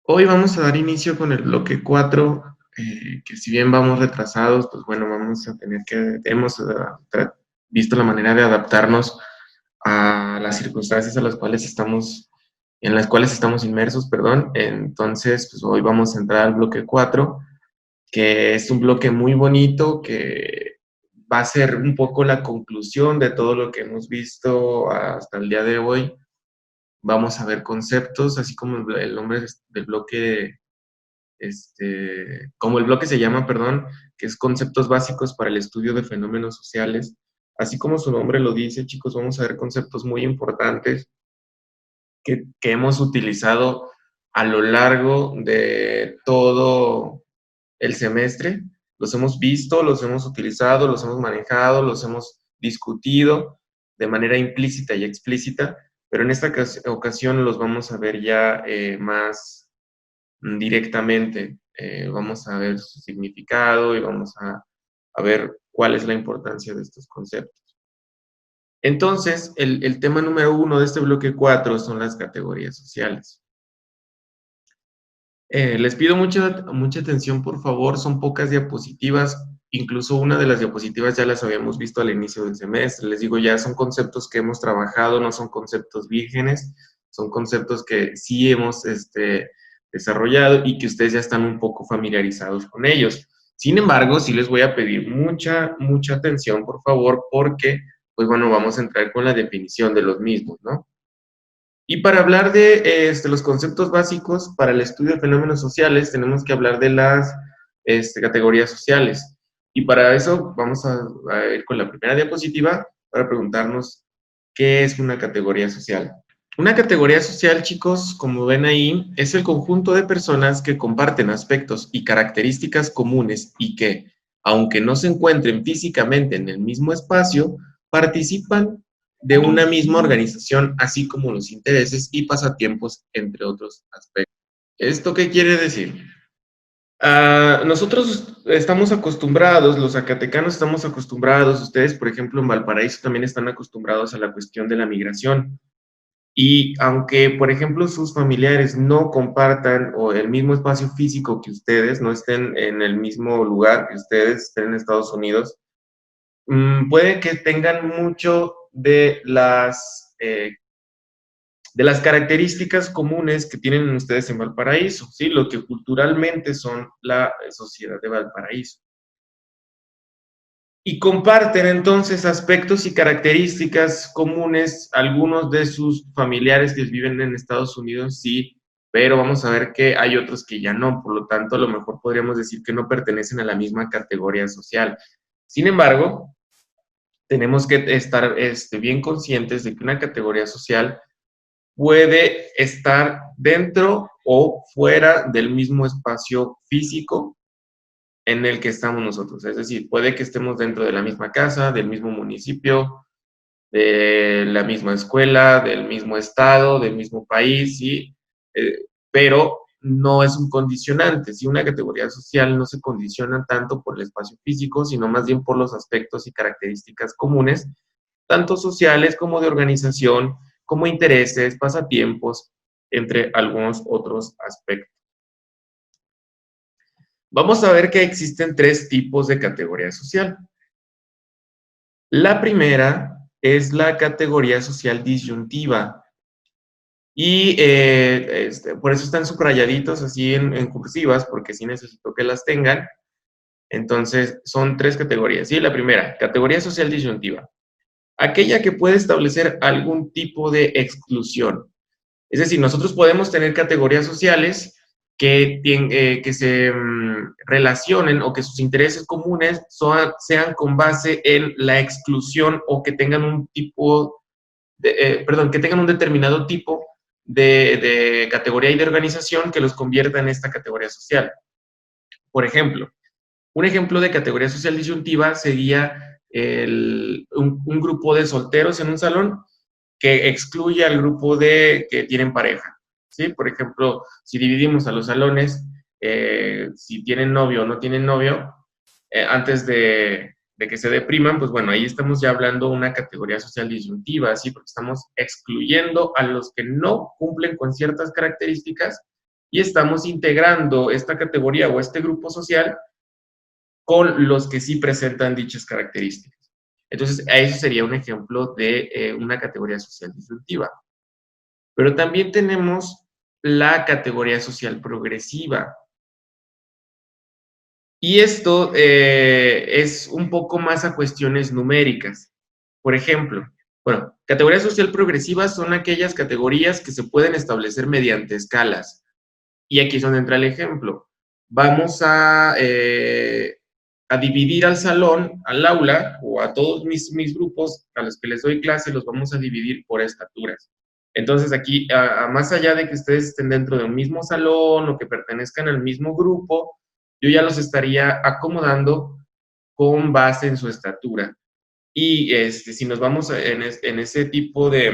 Hoy vamos a dar inicio con el bloque 4, que si bien vamos retrasados, pues bueno, vamos a tener que, hemos visto la manera de adaptarnos a las circunstancias a las cuales estamos, en las cuales estamos inmersos, perdón. Entonces, pues hoy vamos a entrar al bloque 4, que es un bloque muy bonito, que va a ser un poco la conclusión de todo lo que hemos visto hasta el día de hoy. Vamos a ver conceptos, así como el nombre del bloque como el bloque se llama, perdón, que es conceptos básicos para el estudio de fenómenos sociales. Así como su nombre lo dice, chicos, vamos a ver conceptos muy importantes que hemos utilizado a lo largo de todo el semestre. Los hemos visto, los hemos utilizado, los hemos manejado, los hemos discutido de manera implícita y explícita, pero en esta ocasión los vamos a ver ya más directamente. Vamos a ver su significado y vamos a ver cuál es la importancia de estos conceptos. Entonces, el tema número 1 de este bloque 4 son las categorías sociales. Les pido mucha atención, por favor, son pocas diapositivas, incluso una de las diapositivas ya las habíamos visto al inicio del semestre. Les digo, ya son conceptos que hemos trabajado, no son conceptos vírgenes, son conceptos que sí hemos desarrollado y que ustedes ya están un poco familiarizados con ellos. Sin embargo, sí les voy a pedir mucha atención, por favor, porque, pues bueno, vamos a entrar con la definición de los mismos, ¿no? Y para hablar de los conceptos básicos para el estudio de fenómenos sociales, tenemos que hablar de las categorías sociales. Y para eso vamos a ir con la primera diapositiva para preguntarnos qué es una categoría social. Una categoría social, chicos, como ven ahí, es el conjunto de personas que comparten aspectos y características comunes y que, aunque no se encuentren físicamente en el mismo espacio, participan de una misma organización, así como los intereses y pasatiempos, entre otros aspectos. ¿Esto qué quiere decir? Nosotros estamos acostumbrados, los zacatecanos estamos acostumbrados, ustedes, por ejemplo, en Valparaíso también están acostumbrados a la cuestión de la migración. Y aunque, por ejemplo, sus familiares no compartan o el mismo espacio físico que ustedes, no estén en el mismo lugar que ustedes, estén en Estados Unidos, puede que tengan mucho de las características comunes que tienen ustedes en Valparaíso, ¿sí? Lo que culturalmente son la sociedad de Valparaíso. Y comparten entonces aspectos y características comunes, algunos de sus familiares que viven en Estados Unidos, sí, pero vamos a ver que hay otros que ya no, por lo tanto, a lo mejor podríamos decir que no pertenecen a la misma categoría social. Sin embargo, tenemos que estar bien conscientes de que una categoría social puede estar dentro o fuera del mismo espacio físico en el que estamos nosotros. Es decir, puede que estemos dentro de la misma casa, del mismo municipio, de la misma escuela, del mismo estado, del mismo país, ¿sí? Pero no es un condicionante, ¿sí? Una categoría social no se condiciona tanto por el espacio físico, sino más bien por los aspectos y características comunes, tanto sociales como de organización, como intereses, pasatiempos, entre algunos otros aspectos. Vamos a ver que existen tres tipos de categoría social. La primera es la categoría social disyuntiva y por eso están subrayaditos así en cursivas, porque sí necesito que las tengan. Entonces, son tres categorías. ¿Sí? La primera, categoría social disyuntiva. Aquella que puede establecer algún tipo de exclusión. Es decir, nosotros podemos tener categorías sociales que se relacionen o que sus intereses comunes sean con base en la exclusión o que tengan un tipo, que tengan un determinado tipo de categoría y de organización que los convierta en esta categoría social. Por ejemplo, un ejemplo de categoría social disyuntiva sería un grupo de solteros en un salón que excluye al grupo de que tienen pareja, ¿sí? Por ejemplo, si dividimos a los salones, si tienen novio o no tienen novio, antes de que se depriman, pues bueno, ahí estamos ya hablando de una categoría social disyuntiva, ¿sí? Porque estamos excluyendo a los que no cumplen con ciertas características y estamos integrando esta categoría o este grupo social con los que sí presentan dichas características. Entonces, eso sería un ejemplo de una categoría social disyuntiva. Pero también tenemos la categoría social progresiva. Y esto es un poco más a cuestiones numéricas. Por ejemplo, bueno, categorías social progresivas son aquellas categorías que se pueden establecer mediante escalas. Y aquí es donde entra el ejemplo. Vamos a dividir al salón, al aula, o a todos mis grupos a los que les doy clase, los vamos a dividir por estaturas. Entonces aquí, más allá de que ustedes estén dentro de un mismo salón o que pertenezcan al mismo grupo, yo ya los estaría acomodando con base en su estatura. Y si nos vamos en ese tipo de,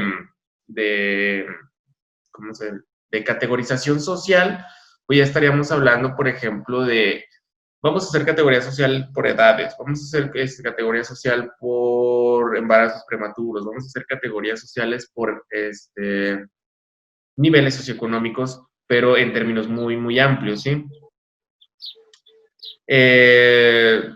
¿cómo se llama?, de categorización social, pues ya estaríamos hablando, por ejemplo, vamos a hacer categoría social por edades, vamos a hacer categoría social por embarazos prematuros, vamos a hacer categorías sociales por niveles socioeconómicos, pero en términos muy, muy amplios, ¿sí? El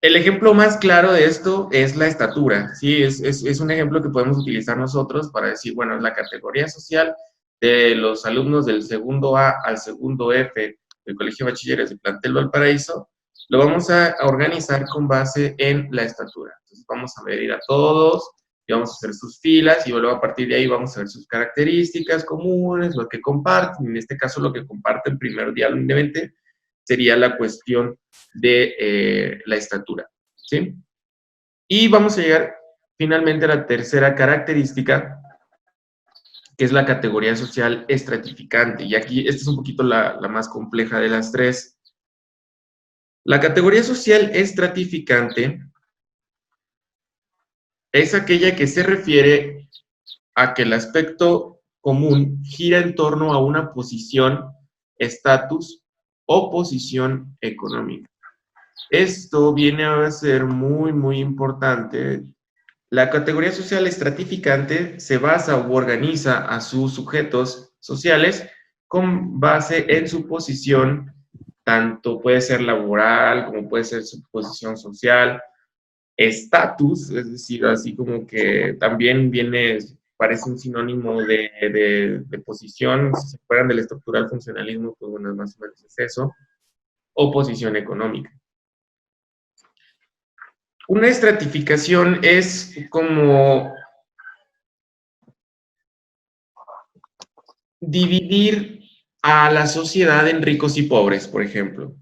ejemplo más claro de esto es la estatura, ¿sí? Es un ejemplo que podemos utilizar nosotros para decir, bueno, la categoría social de los alumnos del segundo A al segundo F del Colegio de Bachilleres de Plantel Valparaíso, lo vamos a organizar con base en la estatura. Entonces vamos a medir a todos y vamos a hacer sus filas y luego a partir de ahí vamos a ver sus características comunes, lo que comparten, en este caso lo que comparten primordialmente sería la cuestión de la estatura, ¿sí? Y vamos a llegar finalmente a la tercera característica, que es la categoría social estratificante. Y aquí esta es un poquito la más compleja de las tres. La categoría social estratificante es aquella que se refiere a que el aspecto común gira en torno a una posición, estatus o posición económica. Esto viene a ser muy, muy importante. La categoría social estratificante se basa u organiza a sus sujetos sociales con base en su posición, tanto puede ser laboral como puede ser su posición social, estatus, es decir, así como que también viene, parece un sinónimo de posición, si se acuerdan del estructural funcionalismo, pues bueno, más o menos es eso, o posición económica. Una estratificación es como dividir a la sociedad en ricos y pobres, por ejemplo,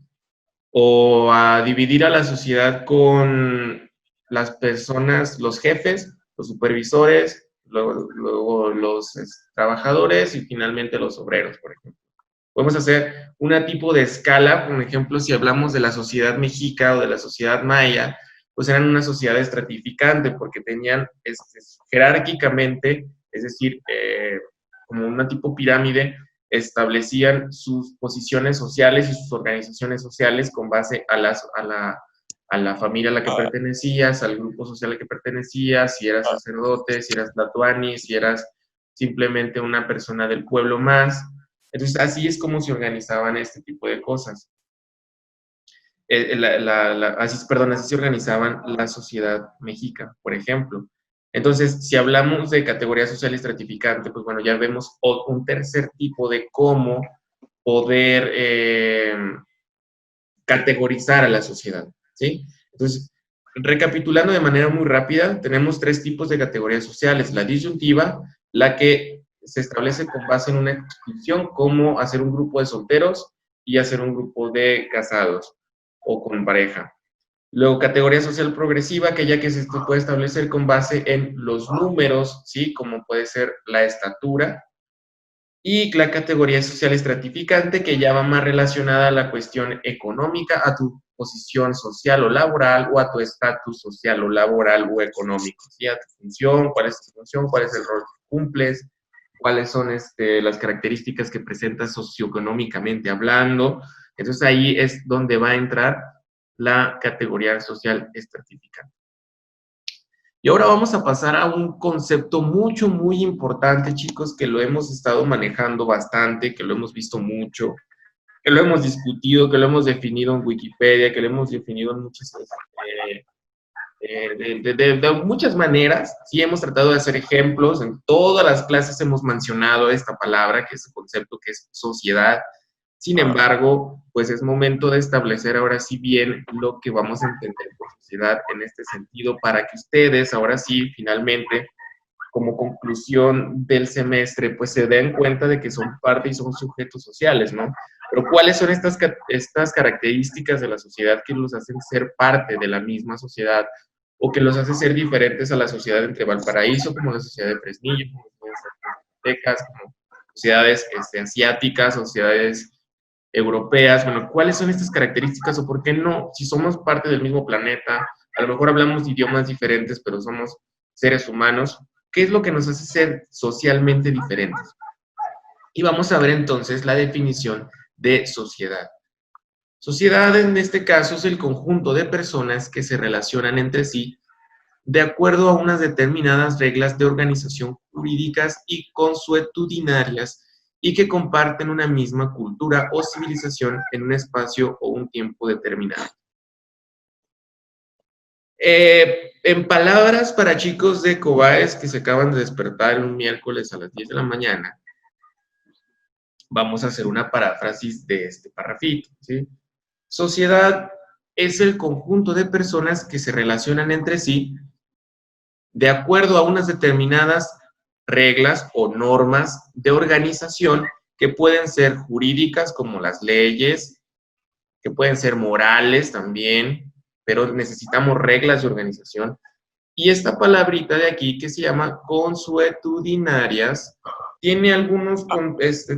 o a dividir a la sociedad con las personas, los jefes, los supervisores, luego los trabajadores y finalmente los obreros, por ejemplo. Podemos hacer un tipo de escala, por ejemplo, si hablamos de la sociedad mexica o de la sociedad maya, pues eran una sociedad estratificante porque tenían jerárquicamente, es decir, como una tipo pirámide, establecían sus posiciones sociales y sus organizaciones sociales con base a la familia a la que pertenecías, al grupo social al que pertenecías, si eras sacerdote, si eras tlatoani, si eras simplemente una persona del pueblo más. Entonces, así es como se organizaban este tipo de cosas. Así se organizaban la sociedad mexica, por ejemplo. Entonces, si hablamos de categoría social estratificante, pues bueno, ya vemos un tercer tipo de cómo poder categorizar a la sociedad, ¿sí? Entonces, recapitulando de manera muy rápida, tenemos tres tipos de categorías sociales. La disyuntiva, la que se establece con base en una exclusión, como hacer un grupo de solteros y hacer un grupo de casados o con pareja. Luego, categoría social progresiva, aquella que se puede establecer con base en los números, ¿sí? Como puede ser la estatura. Y la categoría social estratificante, que ya va más relacionada a la cuestión económica, a tu posición social o laboral, o a tu estatus social o laboral o económico, ¿sí? A tu función, cuál es tu función, cuál es el rol que cumples, cuáles son las características que presentas socioeconómicamente hablando. Entonces ahí es donde va a entrar la categoría social estratificante. Y ahora vamos a pasar a un concepto muy importante, chicos, que lo hemos estado manejando bastante, que lo hemos visto mucho, que lo hemos discutido, que lo hemos definido en Wikipedia, que lo hemos definido en muchas, de muchas maneras. Sí, hemos tratado de hacer ejemplos, en todas las clases hemos mencionado esta palabra, que es el concepto que es sociedad. Sin embargo, pues es momento de establecer ahora sí bien lo que vamos a entender por sociedad en este sentido, para que ustedes ahora sí, finalmente, como conclusión del semestre, pues se den cuenta de que son parte y son sujetos sociales, ¿no? Pero ¿cuáles son estas características de la sociedad que los hacen ser parte de la misma sociedad o que los hace ser diferentes a la sociedad entre Valparaíso, como la sociedad de Fresnillo, como Tecas, como sociedades asiáticas, sociedades europeas? Bueno, ¿cuáles son estas características o por qué no? Si somos parte del mismo planeta, a lo mejor hablamos idiomas diferentes, pero somos seres humanos, ¿qué es lo que nos hace ser socialmente diferentes? Y vamos a ver entonces la definición de sociedad. Sociedad en este caso es el conjunto de personas que se relacionan entre sí de acuerdo a unas determinadas reglas de organización jurídicas y consuetudinarias y que comparten una misma cultura o civilización en un espacio o un tiempo determinado. En palabras para chicos de Cobaes que se acaban de despertar un miércoles a las 10 de la mañana, vamos a hacer una paráfrasis de este parrafito, ¿sí? Sociedad es el conjunto de personas que se relacionan entre sí de acuerdo a unas determinadas reglas o normas de organización que pueden ser jurídicas, como las leyes, que pueden ser morales también, pero necesitamos reglas de organización. Y esta palabrita de aquí, que se llama consuetudinarias, tiene algunos,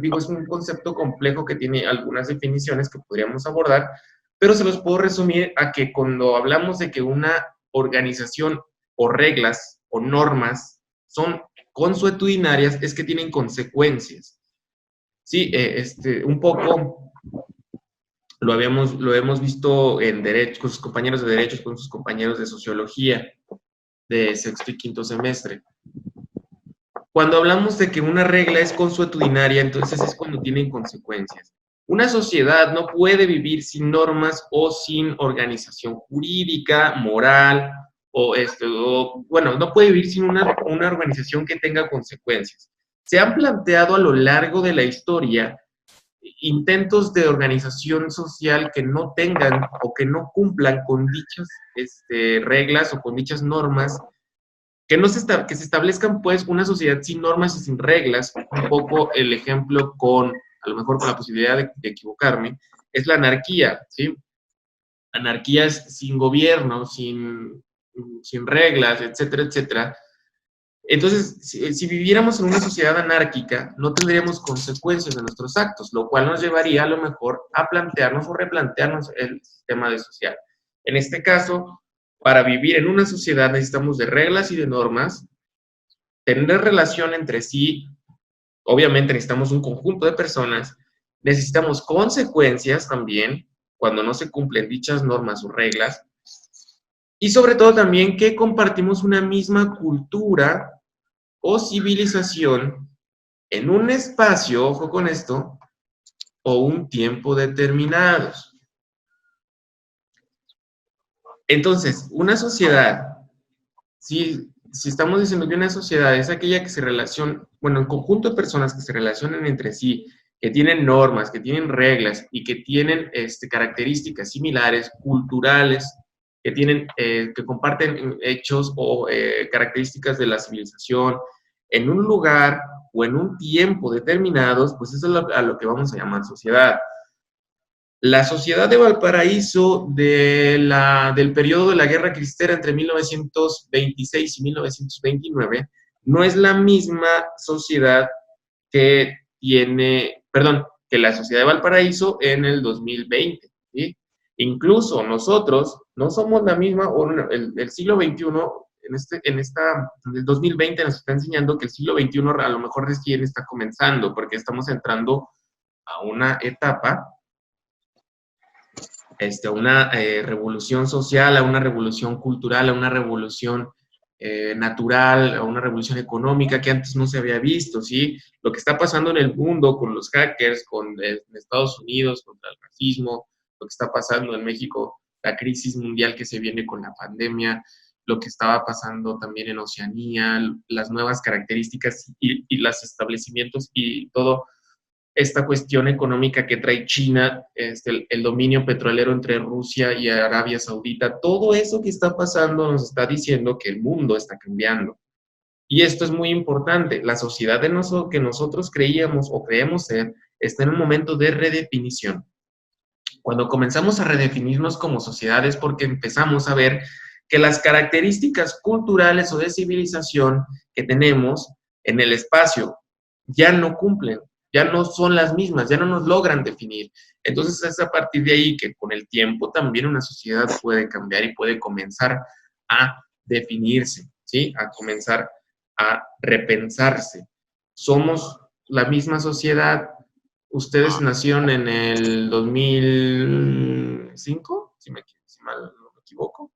digo, es un concepto complejo que tiene algunas definiciones que podríamos abordar, pero se los puedo resumir a que cuando hablamos de que una organización o reglas o normas son consuetudinarias, es que tienen consecuencias. Sí, un poco lo hemos visto en derecho, con sus compañeros de derechos, con sus compañeros de sociología de sexto y quinto semestre. Cuando hablamos de que una regla es consuetudinaria, entonces es cuando tienen consecuencias. Una sociedad no puede vivir sin normas o sin organización jurídica, moral, bueno, no puede vivir sin una organización que tenga consecuencias. Se han planteado a lo largo de la historia intentos de organización social que no tengan o que no cumplan con dichas reglas o con dichas normas, que se establezcan pues una sociedad sin normas y sin reglas. Un poco el ejemplo a lo mejor con la posibilidad de equivocarme, es la anarquía, ¿sí? Anarquía es sin gobierno, sin reglas, etcétera, etcétera. Entonces, si viviéramos en una sociedad anárquica, no tendríamos consecuencias de nuestros actos, lo cual nos llevaría a lo mejor a plantearnos o replantearnos el sistema de social. En este caso, para vivir en una sociedad necesitamos de reglas y de normas, tener relación entre sí, obviamente necesitamos un conjunto de personas, necesitamos consecuencias también cuando no se cumplen dichas normas o reglas, y sobre todo también que compartimos una misma cultura o civilización en un espacio, ojo con esto, o un tiempo determinados. Entonces, una sociedad, si estamos diciendo que una sociedad es aquella que se relaciona, bueno, un conjunto de personas que se relacionan entre sí, que tienen normas, que tienen reglas y que tienen características similares, culturales, que comparten hechos o características de la civilización en un lugar o en un tiempo determinados, pues eso es a lo que vamos a llamar sociedad. La sociedad de Valparaíso del periodo de la Guerra Cristera entre 1926 y 1929 no es la misma sociedad que que la sociedad de Valparaíso en el 2020, ¿sí? Incluso nosotros no somos la misma, o el siglo XXI, en el 2020 nos está enseñando que el siglo XXI a lo mejor recién está comenzando, porque estamos entrando a una etapa, a una revolución social, a una revolución cultural, a una revolución natural, a una revolución económica que antes no se había visto, ¿sí? Lo que está pasando en el mundo con los hackers, con en Estados Unidos, contra el racismo, lo que está pasando en México, la crisis mundial que se viene con la pandemia, lo que estaba pasando también en Oceanía, las nuevas características y los establecimientos y todo esta cuestión económica que trae China, el dominio petrolero entre Rusia y Arabia Saudita, todo eso que está pasando nos está diciendo que el mundo está cambiando. Y esto es muy importante. La sociedad que nosotros creíamos o creemos ser está en un momento de redefinición. Cuando comenzamos a redefinirnos como sociedad es porque empezamos a ver que las características culturales o de civilización que tenemos en el espacio ya no cumplen, ya no son las mismas, ya no nos logran definir. Entonces es a partir de ahí que con el tiempo también una sociedad puede cambiar y puede comenzar a definirse, ¿sí? A comenzar a repensarse. Somos la misma sociedad. Ustedes nacieron en el 2005, si mal no me equivoco.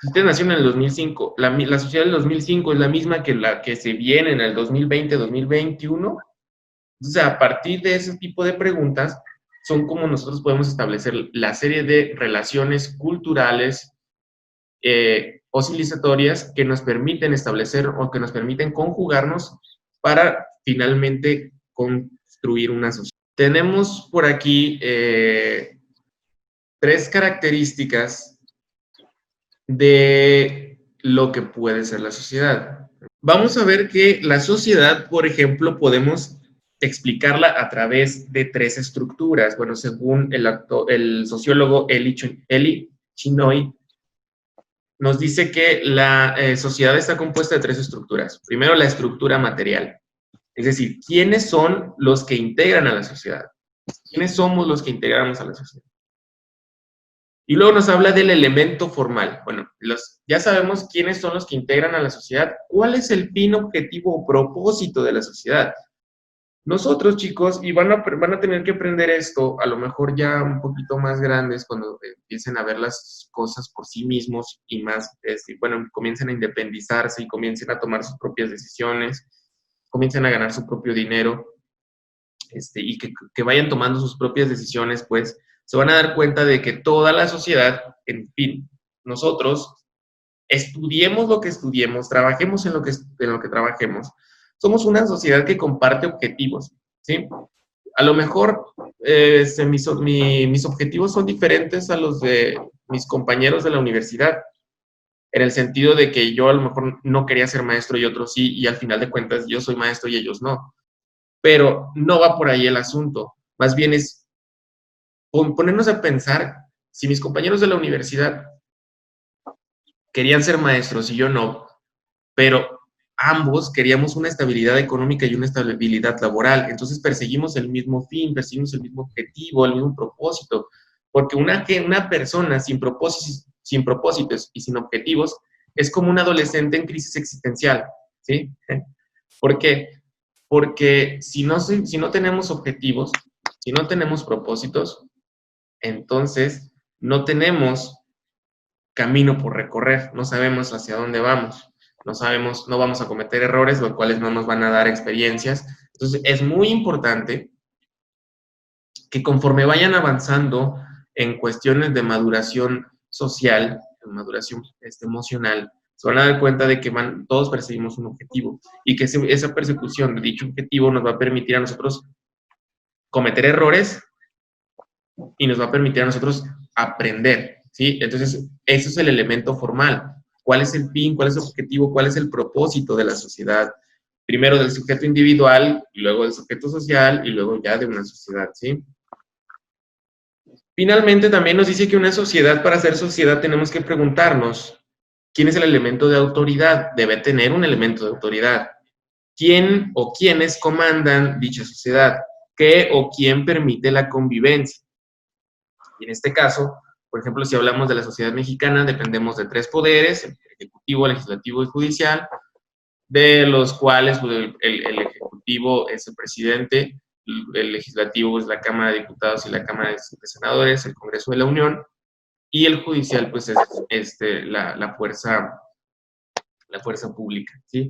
Ustedes nacieron en el 2005. La sociedad del 2005 es la misma que la que se viene en el 2020, 2021. Entonces, a partir de ese tipo de preguntas, son como nosotros podemos establecer la serie de relaciones culturales o civilizatorias que nos permiten establecer o que nos permiten conjugarnos para finalmente construir una sociedad. Tenemos por aquí tres características de lo que puede ser la sociedad. Vamos a ver que la sociedad, por ejemplo, podemos explicarla a través de tres estructuras. Bueno, según el sociólogo Eli Chinoy, nos dice que la sociedad está compuesta de tres estructuras. Primero, la estructura material, es decir, ¿quiénes son los que integran a la sociedad? ¿Quiénes somos los que integramos a la sociedad? Y luego nos habla del elemento formal. Bueno, ya sabemos quiénes son los que integran a la sociedad. ¿Cuál es el fin, objetivo o propósito de la sociedad? Nosotros, chicos, y van a tener que aprender esto, a lo mejor ya un poquito más grandes, cuando empiecen a ver las cosas por sí mismos y más, bueno, comiencen a independizarse y comiencen a tomar sus propias decisiones, comiencen a ganar su propio dinero, y que vayan tomando sus propias decisiones, pues se van a dar cuenta de que toda la sociedad, en fin, nosotros estudiemos lo que estudiemos, trabajemos en lo que trabajemos, somos una sociedad que comparte objetivos, ¿sí? A lo mejor mis objetivos son diferentes a los de mis compañeros de la universidad, en el sentido de que yo a lo mejor no quería ser maestro y otros sí, y al final de cuentas yo soy maestro y ellos no. Pero no va por ahí el asunto. Más bien es ponernos a pensar si mis compañeros de la universidad querían ser maestros y yo no, pero ambos queríamos una estabilidad económica y una estabilidad laboral. Entonces perseguimos el mismo fin, perseguimos el mismo objetivo, el mismo propósito. Porque una persona sin propósitos y sin objetivos es como un adolescente en crisis existencial, ¿sí? ¿Por qué? Porque si no tenemos objetivos, si no tenemos propósitos, entonces no tenemos camino por recorrer, no sabemos hacia dónde vamos, no vamos a cometer errores, los cuales no nos van a dar experiencias. Entonces es muy importante que conforme vayan avanzando en cuestiones de maduración social, de maduración emocional, se van a dar cuenta de que todos perseguimos un objetivo y que esa persecución de dicho objetivo nos va a permitir a nosotros cometer errores y nos va a permitir a nosotros aprender, ¿sí? Entonces, eso es el elemento formal. ¿Cuál es el fin? ¿Cuál es el objetivo? ¿Cuál es el propósito de la sociedad? Primero del sujeto individual, y luego del sujeto social, y luego ya de una sociedad, ¿sí? Finalmente, también nos dice que una sociedad, para ser sociedad, tenemos que preguntarnos, ¿quién es el elemento de autoridad? Debe tener un elemento de autoridad. ¿Quién o quiénes comandan dicha sociedad? ¿Qué o quién permite la convivencia? Y en este caso, por ejemplo, si hablamos de la sociedad mexicana, dependemos de tres poderes, el ejecutivo, legislativo y judicial, de los cuales pues, el ejecutivo es el presidente, el legislativo es la Cámara de Diputados y la Cámara de Senadores, el Congreso de la Unión, y el judicial pues es la fuerza la fuerza pública, ¿sí?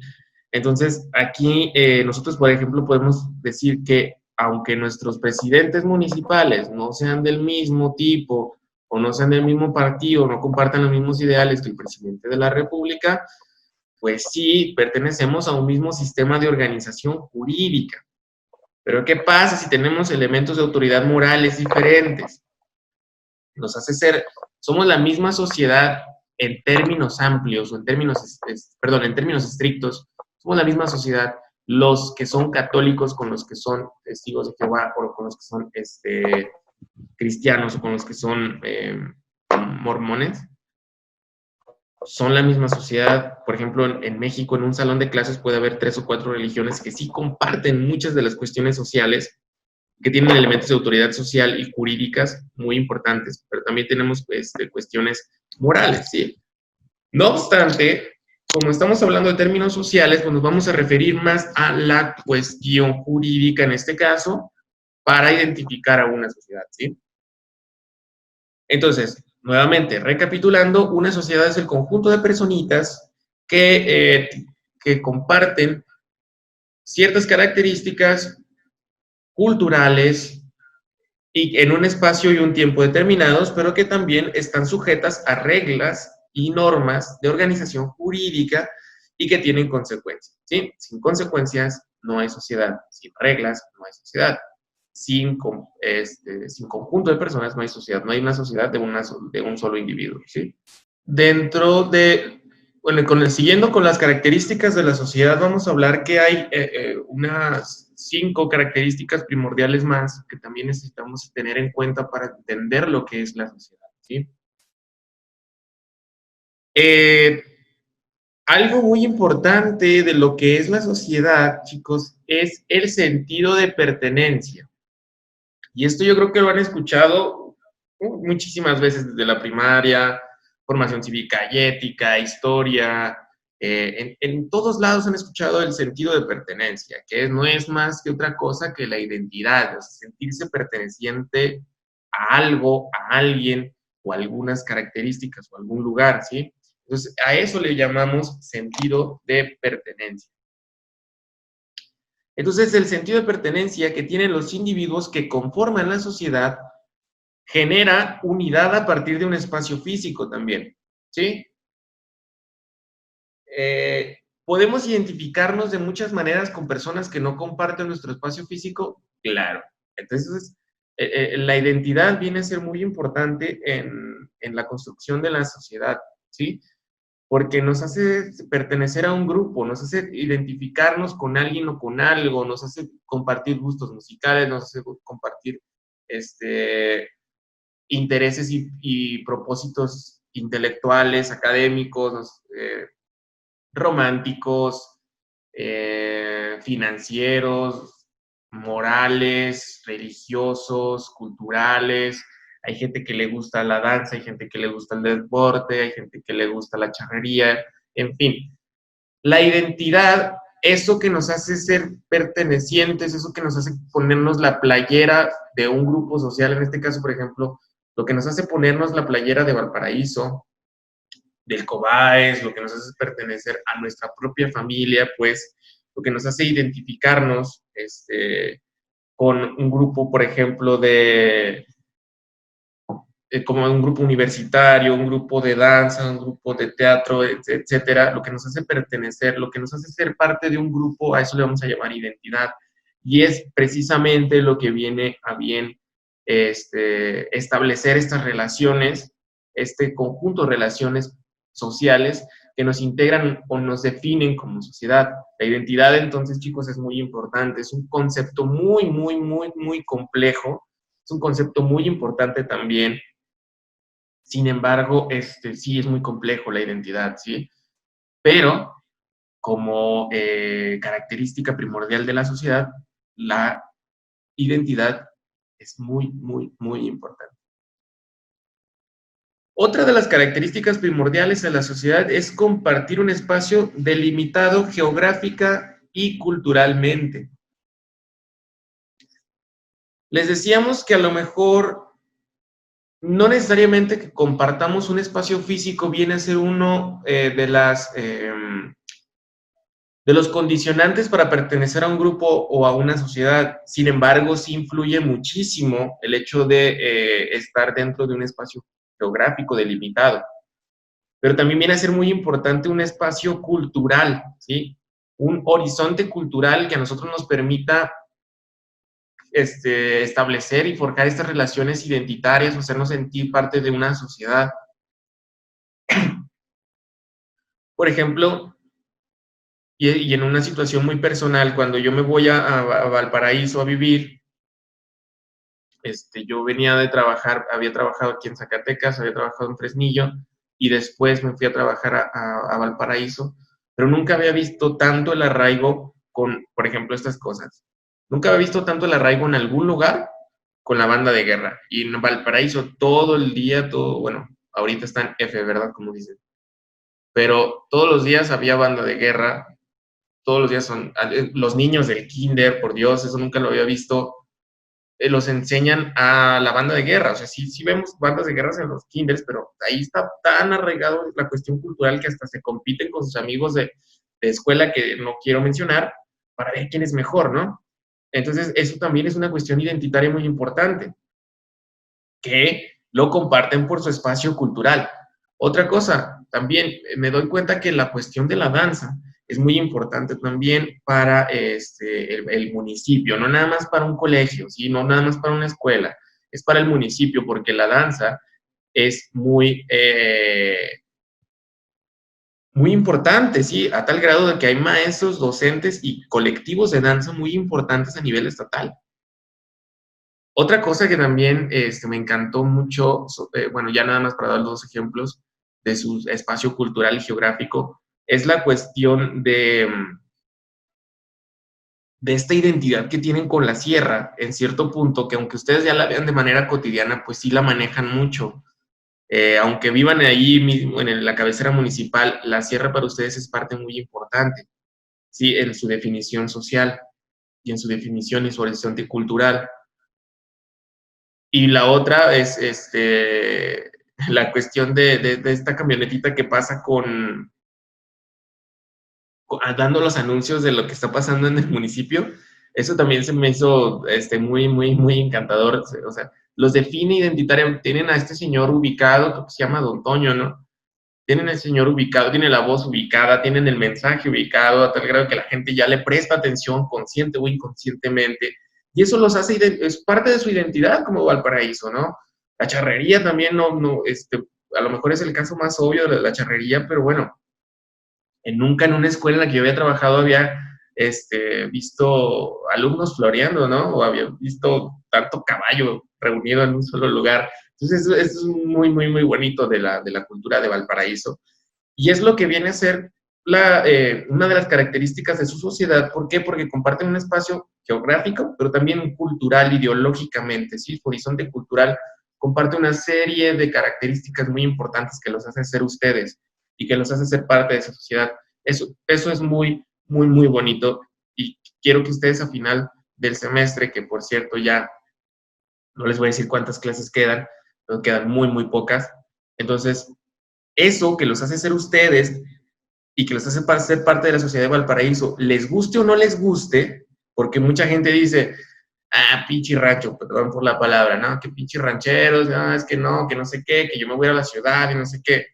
Entonces, aquí nosotros, por ejemplo, podemos decir que aunque nuestros presidentes municipales no sean del mismo tipo o no sean del mismo partido, no compartan los mismos ideales que el presidente de la República, pues sí pertenecemos a un mismo sistema de organización jurídica. Pero ¿qué pasa si tenemos elementos de autoridad morales diferentes? Nos hace ser, somos la misma sociedad en términos amplios o en términos, perdón, en términos estrictos, somos la misma sociedad los que son católicos con los que son testigos de Jehová o con los que son cristianos o con los que son mormones. Son la misma sociedad. Por ejemplo, en México, en un salón de clases puede haber 3 o 4 religiones que sí comparten muchas de las cuestiones sociales, que tienen elementos de autoridad social y jurídicas muy importantes, pero también tenemos cuestiones morales, ¿sí? No obstante, como estamos hablando de términos sociales, pues nos vamos a referir más a la cuestión jurídica en este caso para identificar a una sociedad, ¿sí? Entonces, nuevamente, recapitulando, una sociedad es el conjunto de personitas que comparten ciertas características culturales y en un espacio y un tiempo determinados, pero que también están sujetas a reglas y normas de organización jurídica y que tienen consecuencias, ¿sí? Sin consecuencias no hay sociedad, sin reglas no hay sociedad, sin conjunto de personas no hay sociedad, no hay una sociedad de un solo individuo, ¿sí? Dentro de, bueno, siguiendo con las características de la sociedad, vamos a hablar que hay unas 5 características primordiales más que también necesitamos tener en cuenta para entender lo que es la sociedad, ¿sí? Algo muy importante de lo que es la sociedad, chicos, es el sentido de pertenencia. Y esto yo creo que lo han escuchado muchísimas veces desde la primaria, formación cívica y ética, historia. En todos lados han escuchado el sentido de pertenencia, que no es más que otra cosa que la identidad, o sea, sentirse perteneciente a algo, a alguien o a algunas características o a algún lugar, ¿sí? Entonces, a eso le llamamos sentido de pertenencia. Entonces, el sentido de pertenencia que tienen los individuos que conforman la sociedad genera unidad a partir de un espacio físico también, ¿sí? ¿Podemos identificarnos de muchas maneras con personas que no comparten nuestro espacio físico? Claro. Entonces, la identidad viene a ser muy importante en la construcción de la sociedad, ¿sí? Porque nos hace pertenecer a un grupo, nos hace identificarnos con alguien o con algo, nos hace compartir gustos musicales, nos hace compartir intereses y propósitos intelectuales, académicos, románticos, financieros, morales, religiosos, culturales. Hay gente que le gusta la danza, hay gente que le gusta el deporte, hay gente que le gusta la charrería, en fin. La identidad, eso que nos hace ser pertenecientes, eso que nos hace ponernos la playera de un grupo social, en este caso, por ejemplo, lo que nos hace ponernos la playera de Valparaíso, del COBAES, lo que nos hace pertenecer a nuestra propia familia, pues lo que nos hace identificarnos con un grupo, por ejemplo, como un grupo universitario, un grupo de danza, un grupo de teatro, etcétera, lo que nos hace pertenecer, lo que nos hace ser parte de un grupo, a eso le vamos a llamar identidad. Y es precisamente lo que viene a bien establecer estas relaciones, este conjunto de relaciones sociales que nos integran o nos definen como sociedad. La identidad, entonces, chicos, es muy importante, es un concepto muy, muy, muy, muy complejo, es un concepto muy importante también. Sin embargo, sí es muy complejo la identidad, ¿sí? Pero como característica primordial de la sociedad, la identidad es muy, muy, muy importante. Otra de las características primordiales de la sociedad es compartir un espacio delimitado geográfica y culturalmente. Les decíamos que a lo mejor no necesariamente que compartamos un espacio físico viene a ser uno de los condicionantes para pertenecer a un grupo o a una sociedad. Sin embargo, sí influye muchísimo el hecho de estar dentro de un espacio geográfico delimitado. Pero también viene a ser muy importante un espacio cultural, ¿sí? Un horizonte cultural que a nosotros nos permita establecer y forjar estas relaciones identitarias o hacernos sentir parte de una sociedad. Por ejemplo, y en una situación muy personal, cuando yo me voy a Valparaíso a vivir, yo venía de trabajar, había trabajado aquí en Zacatecas, había trabajado en Fresnillo, y después me fui a trabajar a Valparaíso, pero nunca había visto tanto el arraigo con, por ejemplo, estas cosas. Nunca había visto tanto el arraigo en algún lugar con la banda de guerra. Y en Valparaíso todo el día, todo, bueno, ahorita están F, ¿verdad? Como dicen. Pero todos los días había banda de guerra, todos los días son, los niños del kinder, por Dios, eso nunca lo había visto, los enseñan a la banda de guerra. O sea, sí, sí vemos bandas de guerras en los kinders, pero ahí está tan arraigado la cuestión cultural que hasta se compiten con sus amigos de escuela que no quiero mencionar para ver quién es mejor, ¿no? Entonces, eso también es una cuestión identitaria muy importante, que lo comparten por su espacio cultural. Otra cosa, también me doy cuenta que la cuestión de la danza es muy importante también para el municipio, no nada más para un colegio, ¿sí? No nada más para una escuela, es para el municipio, porque la danza es muy importante, ¿sí? A tal grado de que hay maestros, docentes y colectivos de danza muy importantes a nivel estatal. Otra cosa que también me encantó mucho, bueno, ya nada más para dar dos ejemplos de su espacio cultural y geográfico, es la cuestión de esta identidad que tienen con la sierra, en cierto punto, que aunque ustedes ya la vean de manera cotidiana, pues sí la manejan mucho. Aunque vivan ahí mismo en la cabecera municipal, la sierra para ustedes es parte muy importante, ¿sí? En su definición social y en su definición y su horizonte cultural. Y la otra es la cuestión de esta camionetita que pasa dando los anuncios de lo que está pasando en el municipio. Eso también se me hizo muy, muy, muy encantador. O sea, los define identitariamente. Tienen a este señor ubicado, que se llama Don Toño, ¿no? Tienen al señor ubicado, tienen la voz ubicada, tienen el mensaje ubicado, a tal grado que la gente ya le presta atención consciente o inconscientemente. Y eso los hace, es parte de su identidad como Valparaíso, ¿no? La charrería también, a lo mejor es el caso más obvio de la charrería, pero bueno, nunca en una escuela en la que yo había trabajado había visto alumnos floreando, ¿no? O había visto tanto caballo reunido en un solo lugar. Entonces, eso es muy, muy, muy bonito de la cultura de Valparaíso. Y es lo que viene a ser una de las características de su sociedad. ¿Por qué? Porque comparten un espacio geográfico, pero también cultural, ideológicamente, ¿sí? Su horizonte cultural comparte una serie de características muy importantes que los hace ser ustedes y que los hace ser parte de esa sociedad. Eso es muy, muy, muy bonito y quiero que ustedes a final del semestre, que por cierto ya no les voy a decir cuántas clases quedan, pero quedan muy, muy pocas. Entonces, eso que los hace ser ustedes y que los hace ser parte de la sociedad de Valparaíso, les guste o no les guste, porque mucha gente dice, pinche rancho, perdón por la palabra, ¿no? Que pinche rancheros, es que no sé qué, que yo me voy a la ciudad y no sé qué.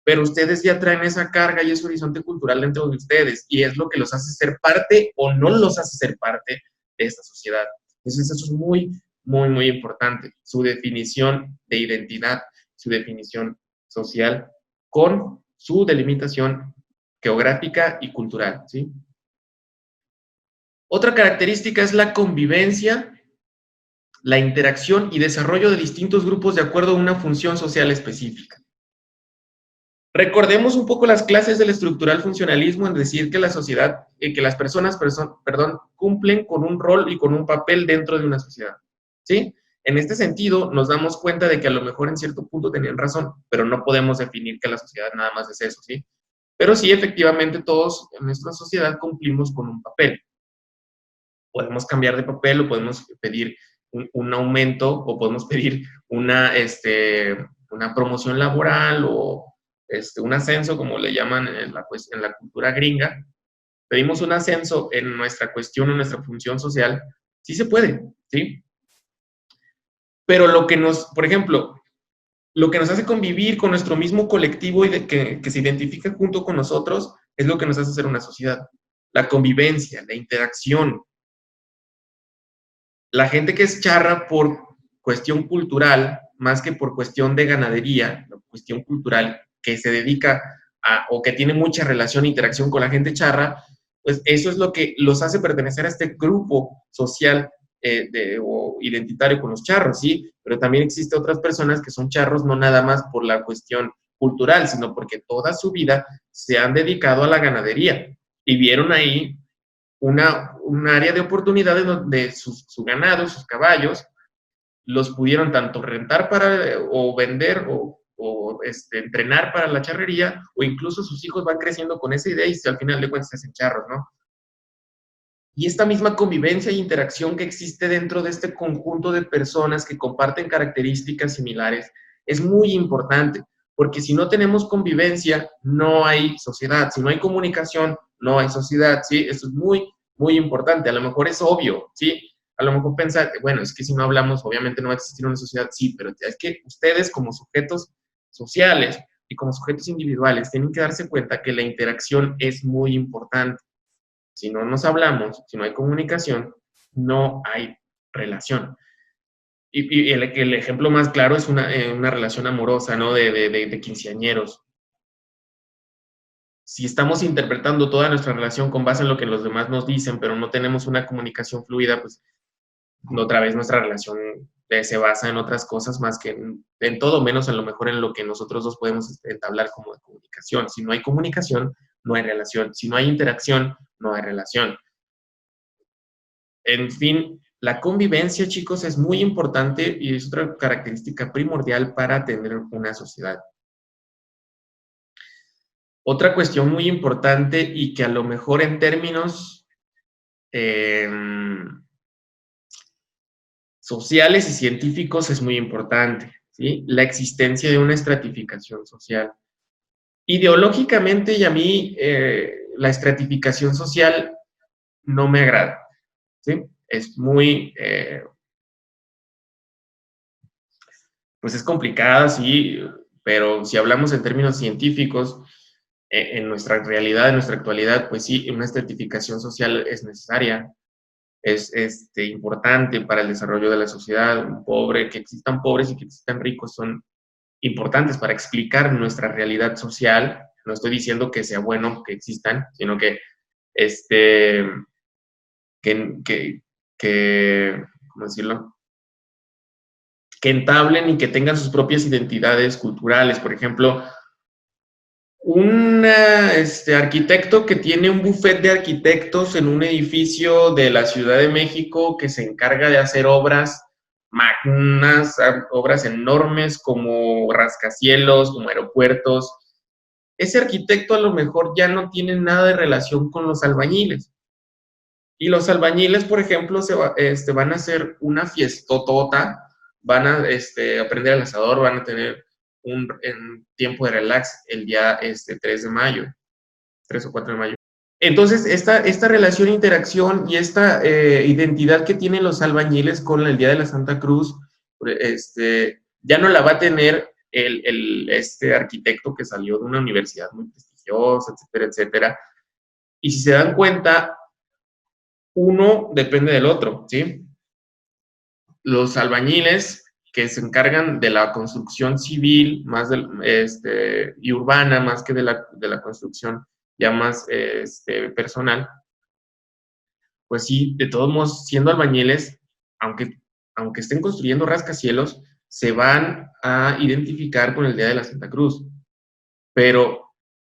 Pero ustedes ya traen esa carga y ese horizonte cultural dentro de ustedes y es lo que los hace ser parte o no los hace ser parte de esta sociedad. Entonces eso es muy, muy, muy importante. Su definición de identidad, su definición social con su delimitación geográfica y cultural, ¿sí? Otra característica es la convivencia, la interacción y desarrollo de distintos grupos de acuerdo a una función social específica. Recordemos un poco las clases del estructural funcionalismo en decir que la sociedad, que las personas, perdón, cumplen con un rol y con un papel dentro de una sociedad, ¿sí? En este sentido, nos damos cuenta de que a lo mejor en cierto punto tenían razón, pero no podemos definir que la sociedad nada más es eso, ¿sí? Pero sí, efectivamente, todos en nuestra sociedad cumplimos con un papel. Podemos cambiar de papel o podemos pedir un aumento o podemos pedir una promoción laboral o un ascenso, como le llaman en la cultura gringa, pedimos un ascenso en nuestra cuestión, en nuestra función social, sí se puede, ¿sí? Pero lo que nos, por ejemplo, lo que nos hace convivir con nuestro mismo colectivo y que se identifica junto con nosotros es lo que nos hace ser una sociedad. La convivencia, la interacción. La gente que es charra por cuestión cultural, más que por cuestión de ganadería, la cuestión cultural, que se dedica o que tiene mucha relación e interacción con la gente charra, pues eso es lo que los hace pertenecer a este grupo social o identitario con los charros, ¿sí? Pero también existen otras personas que son charros no nada más por la cuestión cultural, sino porque toda su vida se han dedicado a la ganadería y vieron ahí un área de oportunidades donde su ganado, sus caballos, los pudieron tanto rentar o vender o entrenar para la charrería, o incluso sus hijos van creciendo con esa idea y al final de cuentas se hacen charros, ¿no? Y esta misma convivencia e interacción que existe dentro de este conjunto de personas que comparten características similares es muy importante, porque si no tenemos convivencia, no hay sociedad. Si no hay comunicación, no hay sociedad, ¿sí? Eso es muy, muy importante. A lo mejor es obvio, ¿sí? A lo mejor pensar, bueno, es que si no hablamos, obviamente no va a existir una sociedad, sí, pero es que ustedes como sujetos sociales y como sujetos individuales tienen que darse cuenta que la interacción es muy importante. Si no nos hablamos, si no hay comunicación, no hay relación. Y el ejemplo más claro es una relación amorosa, ¿no? De quinceañeros. Si estamos interpretando toda nuestra relación con base en lo que los demás nos dicen, pero no tenemos una comunicación fluida, pues otra vez nuestra relación se basa en otras cosas más que en todo, menos en lo mejor en lo que nosotros dos podemos entablar como de comunicación. Si no hay comunicación, no hay relación. Si no hay interacción, no hay relación. En fin, la convivencia, chicos, es muy importante y es otra característica primordial para tener una sociedad. Otra cuestión muy importante y que a lo mejor en términos sociales y científicos es muy importante, ¿sí? La existencia de una estratificación social. Ideológicamente y a mí la estratificación social no me agrada, ¿sí? Es muy, pues es complicada, sí, pero si hablamos en términos científicos, en nuestra realidad, en nuestra actualidad, pues sí, una estratificación social es necesaria, es importante para el desarrollo de la sociedad. Que existan pobres y que existan ricos son importantes para explicar nuestra realidad social. No estoy diciendo que sea bueno que existan, sino que, que, ¿cómo decirlo? Que entablen y que tengan sus propias identidades culturales. Por ejemplo, un arquitecto que tiene un bufete de arquitectos en un edificio de la Ciudad de México que se encarga de hacer obras magnas, obras enormes como rascacielos, como aeropuertos. Ese arquitecto a lo mejor ya no tiene nada de relación con los albañiles. Y los albañiles, por ejemplo, van a hacer una fiestotota, van a aprender el asador, van a tener un tiempo de relax el día 3 de mayo, 3 o 4 de mayo. Entonces, esta relación, interacción y esta identidad que tienen los albañiles con el Día de la Santa Cruz, ya no la va a tener este arquitecto que salió de una universidad muy prestigiosa, etcétera, etcétera. Y si se dan cuenta, uno depende del otro, ¿sí? Los albañiles que se encargan de la construcción civil más y urbana, más que de la construcción ya más personal, pues sí, de todos modos, siendo albañiles, aunque estén construyendo rascacielos, se van a identificar con el Día de la Santa Cruz,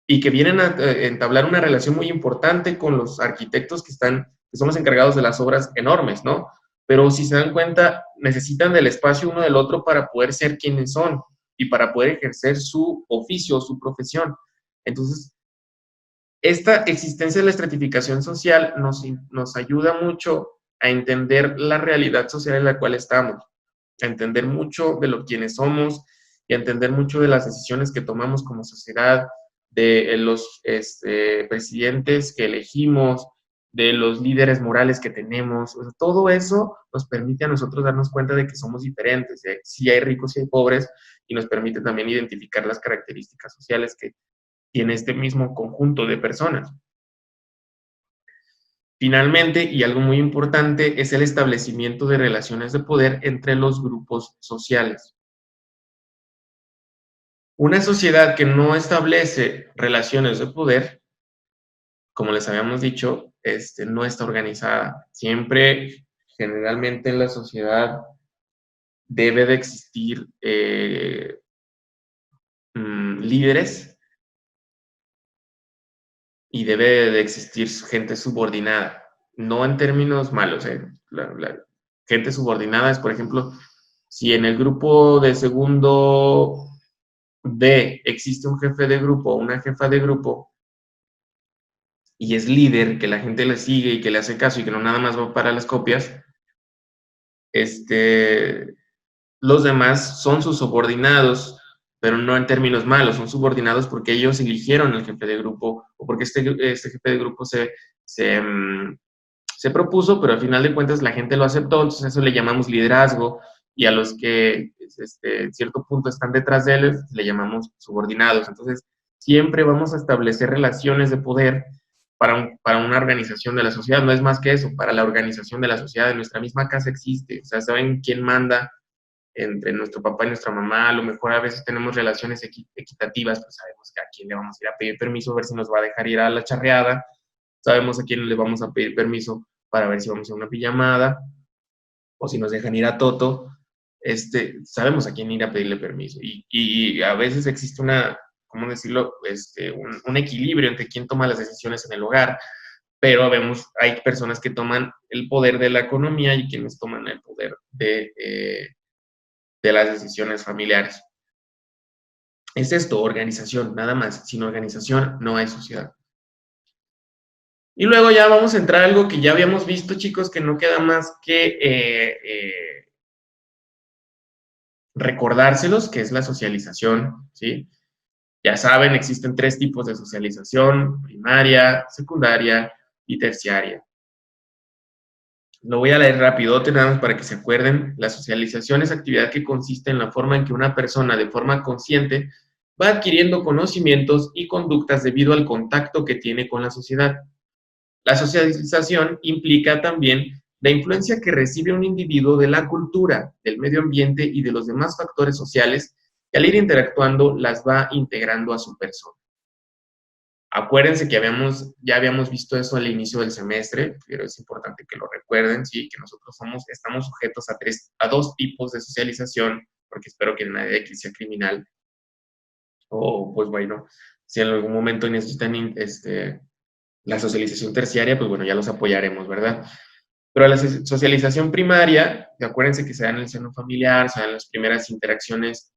y que vienen a entablar una relación muy importante con los arquitectos que son los encargados de las obras enormes, ¿no? Pero si se dan cuenta, necesitan del espacio uno del otro para poder ser quienes son y para poder ejercer su oficio, su profesión. Entonces, esta existencia de la estratificación social nos ayuda mucho a entender la realidad social en la cual estamos, a entender mucho de lo quienes somos y a entender mucho de las decisiones que tomamos como sociedad, de los presidentes que elegimos, de los líderes morales que tenemos. O sea, todo eso nos permite a nosotros darnos cuenta de que somos diferentes, de si hay ricos y hay pobres, y nos permite también identificar las características sociales que tiene este mismo conjunto de personas. Finalmente, y algo muy importante, es el establecimiento de relaciones de poder entre los grupos sociales. Una sociedad que no establece relaciones de poder, como les habíamos dicho, no está organizada. Siempre, generalmente en la sociedad, debe de existir líderes y debe de existir gente subordinada. No en términos malos. La gente subordinada es, por ejemplo, si en el grupo de segundo D existe un jefe de grupo o una jefa de grupo y es líder, que la gente le sigue y que le hace caso y que no nada más va para las copias, los demás son sus subordinados, pero no en términos malos, son subordinados porque ellos eligieron al jefe de grupo o porque este jefe de grupo se, se propuso, pero al final de cuentas la gente lo aceptó, entonces eso le llamamos liderazgo, y a los que en cierto punto están detrás de él le llamamos subordinados. Entonces siempre vamos a establecer relaciones de poder para una organización de la sociedad, no es más que eso, para la organización de la sociedad. En nuestra misma casa existe, o sea, saben quién manda entre nuestro papá y nuestra mamá. A lo mejor a veces tenemos relaciones equitativas, pues sabemos a quién le vamos a ir a pedir permiso, a ver si nos va a dejar ir a la charreada, sabemos a quién le vamos a pedir permiso para ver si vamos a una pijamada, o si nos dejan ir a Toto, sabemos a quién ir a pedirle permiso. Y a veces existe ¿cómo decirlo? Un equilibrio entre quién toma las decisiones en el hogar, pero hay personas que toman el poder de la economía y quienes toman el poder de las decisiones familiares. Es esto, organización, nada más. Sin organización no hay sociedad. Y luego ya vamos a entrar a algo que ya habíamos visto, chicos, que no queda más que recordárselos, que es la socialización, ¿sí? Ya saben, existen 3 tipos de socialización: primaria, secundaria y terciaria. Lo voy a leer rápido, nada más para que se acuerden. La socialización es actividad que consiste en la forma en que una persona, de forma consciente, va adquiriendo conocimientos y conductas debido al contacto que tiene con la sociedad. La socialización implica también la influencia que recibe un individuo de la cultura, del medio ambiente y de los demás factores sociales, que al ir interactuando las va integrando a su persona. Acuérdense que ya habíamos visto eso al inicio del semestre, pero es importante que lo recuerden, ¿sí? Que nosotros estamos sujetos a 2 tipos de socialización, porque espero que nadie de aquí sea criminal, o pues bueno, si en algún momento necesitan la socialización terciaria, pues bueno, ya los apoyaremos, ¿verdad? Pero la socialización primaria, acuérdense que se da en el seno familiar, se dan las primeras interacciones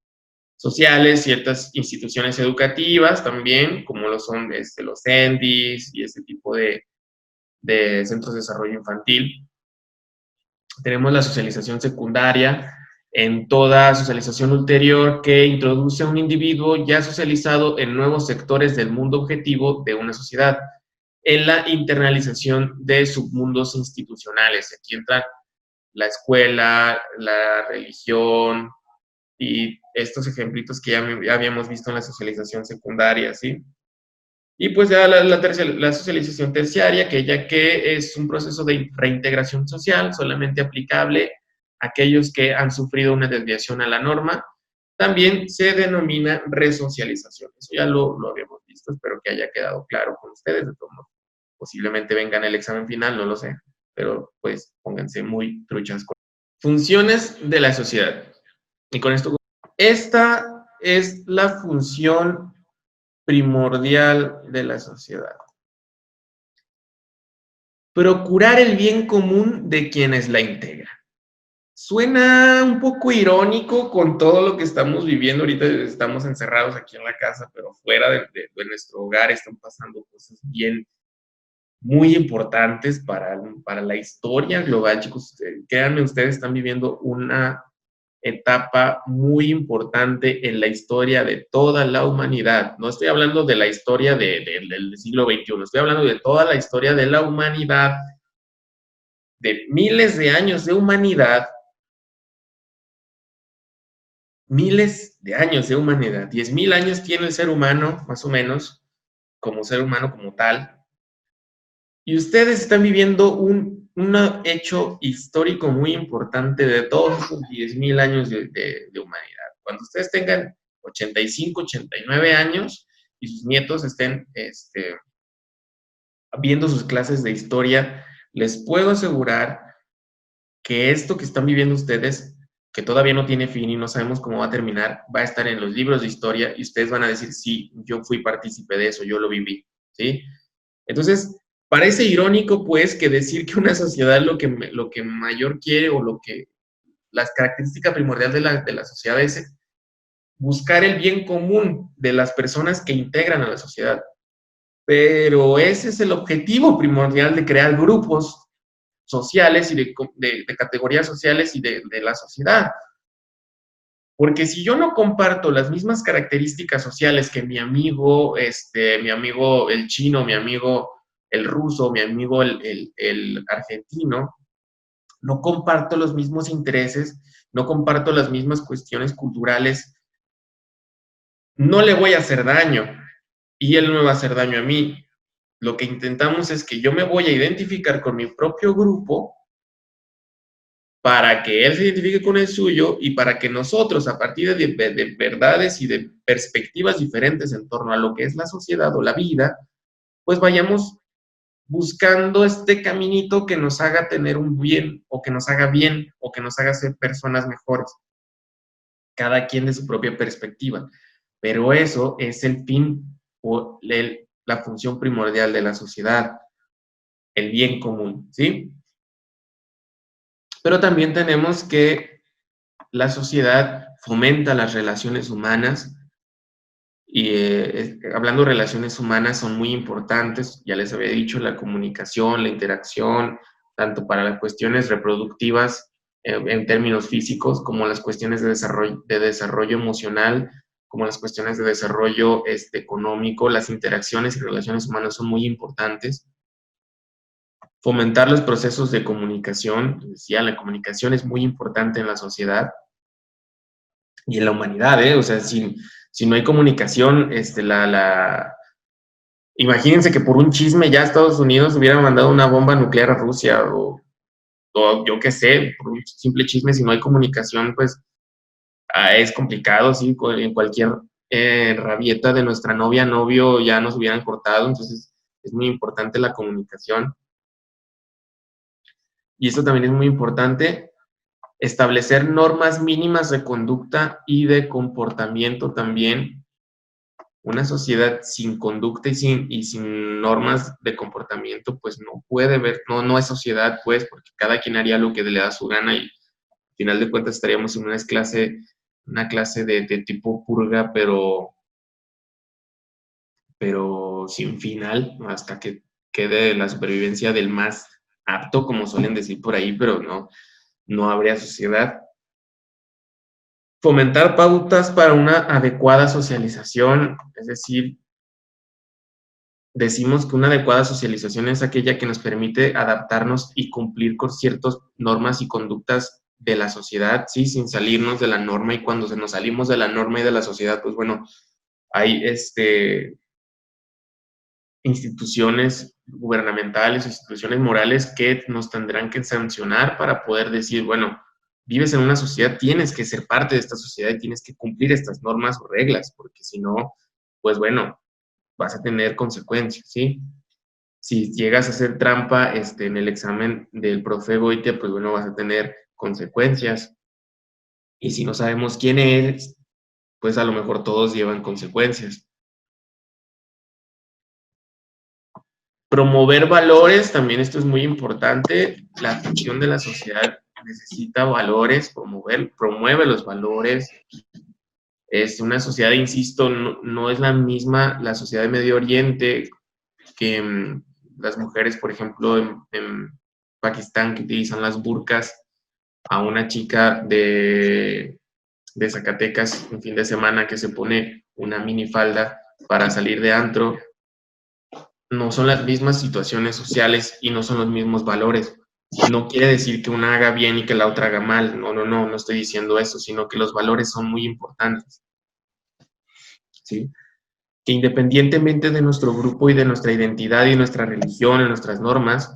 sociales, ciertas instituciones educativas también, como lo son los CENDIs y este tipo de centros de desarrollo infantil. Tenemos la socialización secundaria, en toda socialización ulterior que introduce a un individuo ya socializado en nuevos sectores del mundo objetivo de una sociedad, en la internalización de submundos institucionales. Aquí entran la escuela, la religión y estos ejemplitos que ya habíamos visto en la socialización secundaria, ¿sí? Y pues ya la socialización terciaria, que es un proceso de reintegración social solamente aplicable a aquellos que han sufrido una desviación a la norma, también se denomina resocialización. Eso ya lo habíamos visto, espero que haya quedado claro con ustedes. De todos modos, posiblemente vengan el examen final, no lo sé, pero pues pónganse muy truchas. Funciones de la sociedad. Y con esto, esta es la función primordial de la sociedad. Procurar el bien común de quienes la integran. Suena un poco irónico con todo lo que estamos viviendo ahorita. Estamos encerrados aquí en la casa, pero fuera de nuestro hogar están pasando cosas bien muy importantes para la historia global, chicos. Créanme, ustedes están viviendo una etapa muy importante en la historia de toda la humanidad. No estoy hablando de la historia del siglo XXI, estoy hablando de toda la historia de la humanidad, de miles de años de humanidad, miles de años de humanidad. 10,000 años tiene el ser humano, más o menos, como ser humano como tal. Y ustedes están viviendo un hecho histórico muy importante de todos esos 10,000 años de humanidad. Cuando ustedes tengan 85, 89 años y sus nietos estén viendo sus clases de historia, les puedo asegurar que esto que están viviendo ustedes, que todavía no tiene fin y no sabemos cómo va a terminar, va a estar en los libros de historia y ustedes van a decir, sí, yo fui partícipe de eso, yo lo viví, ¿sí? Entonces, parece irónico, pues, que decir que una sociedad lo que mayor quiere o lo que las características primordiales de la sociedad es buscar el bien común de las personas que integran a la sociedad. Pero ese es el objetivo primordial de crear grupos sociales y de categorías sociales y de la sociedad. Porque si yo no comparto las mismas características sociales que mi amigo el chino, mi amigo el ruso, mi amigo el argentino, no comparto los mismos intereses, no comparto las mismas cuestiones culturales, no le voy a hacer daño y él no me va a hacer daño a mí. Lo que intentamos es que yo me voy a identificar con mi propio grupo para que él se identifique con el suyo y para que nosotros, a partir de verdades y de perspectivas diferentes en torno a lo que es la sociedad o la vida, pues vayamos buscando este caminito que nos haga tener un bien o que nos haga bien o que nos haga ser personas mejores, cada quien de su propia perspectiva. Pero eso es el fin o la función primordial de la sociedad, el bien común, ¿sí? Pero también tenemos que la sociedad fomenta las relaciones humanas y hablando de relaciones humanas son muy importantes, ya les había dicho, la comunicación, la interacción, tanto para las cuestiones reproductivas en términos físicos, como las cuestiones de desarrollo emocional, como las cuestiones de desarrollo económico, las interacciones y relaciones humanas son muy importantes. Fomentar los procesos de comunicación, decía, la comunicación es muy importante en la sociedad y en la humanidad, ¿eh? O sea, si no hay comunicación, imagínense que por un chisme ya Estados Unidos hubiera mandado una bomba nuclear a Rusia o yo qué sé, por un simple chisme, si no hay comunicación, pues es complicado, sí, en cualquier rabieta de nuestra novia, novio, ya nos hubieran cortado, entonces es muy importante la comunicación. Y esto también es muy importante, establecer normas mínimas de conducta y de comportamiento también. Una sociedad sin conducta y sin normas de comportamiento, pues no puede ver, no es sociedad, pues, porque cada quien haría lo que le da su gana y al final de cuentas estaríamos en una clase de tipo purga, pero sin final, hasta que quede la supervivencia del más apto, como suelen decir por ahí, pero no habría sociedad. Fomentar pautas para una adecuada socialización, es decir, decimos que una adecuada socialización es aquella que nos permite adaptarnos y cumplir con ciertas normas y conductas de la sociedad, sí, sin salirnos de la norma, y cuando nos salimos de la norma y de la sociedad, pues bueno, hay instituciones gubernamentales, instituciones morales que nos tendrán que sancionar para poder decir, bueno, vives en una sociedad, tienes que ser parte de esta sociedad y tienes que cumplir estas normas o reglas, porque si no, pues bueno, vas a tener consecuencias, ¿sí? Si llegas a hacer trampa en el examen del profe Goitia, pues bueno, vas a tener consecuencias. Y si no sabemos quién eres, pues a lo mejor todos llevan consecuencias. Promover valores, también esto es muy importante. La función de la sociedad necesita valores, promueve los valores. Es una sociedad, insisto, no es la misma la sociedad de Medio Oriente que las mujeres, por ejemplo, en Pakistán, que utilizan las burkas, a una chica de Zacatecas un fin de semana que se pone una minifalda para salir de antro, no son las mismas situaciones sociales y no son los mismos valores. No quiere decir que una haga bien y que la otra haga mal. No estoy diciendo eso, sino que los valores son muy importantes, ¿sí? Que independientemente de nuestro grupo y de nuestra identidad y nuestra religión y nuestras normas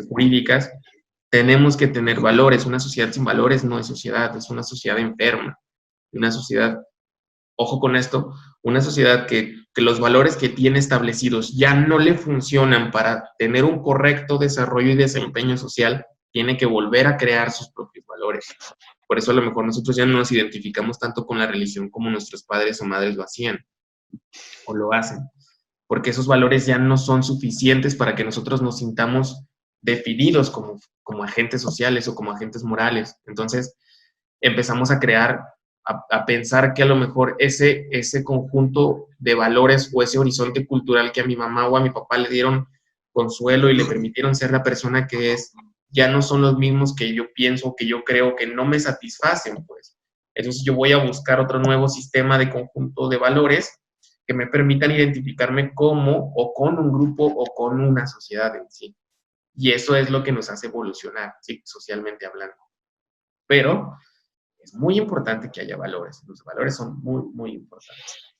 jurídicas, tenemos que tener valores. Una sociedad sin valores no es sociedad, es una sociedad enferma. Una sociedad, ojo con esto, una sociedad que los valores que tiene establecidos ya no le funcionan para tener un correcto desarrollo y desempeño social, tiene que volver a crear sus propios valores. Por eso a lo mejor nosotros ya no nos identificamos tanto con la religión como nuestros padres o madres lo hacían o lo hacen, porque esos valores ya no son suficientes para que nosotros nos sintamos definidos como agentes sociales o como agentes morales. Entonces empezamos a crear, a pensar que a lo mejor ese conjunto de valores o ese horizonte cultural que a mi mamá o a mi papá le dieron consuelo y le permitieron ser la persona que es, ya no son los mismos que yo pienso, que yo creo que no me satisfacen, pues. Entonces yo voy a buscar otro nuevo sistema de conjunto de valores que me permitan identificarme como o con un grupo o con una sociedad en sí. Y eso es lo que nos hace evolucionar, ¿sí? Socialmente hablando. Pero es muy importante que haya valores. Los valores son muy, muy importantes.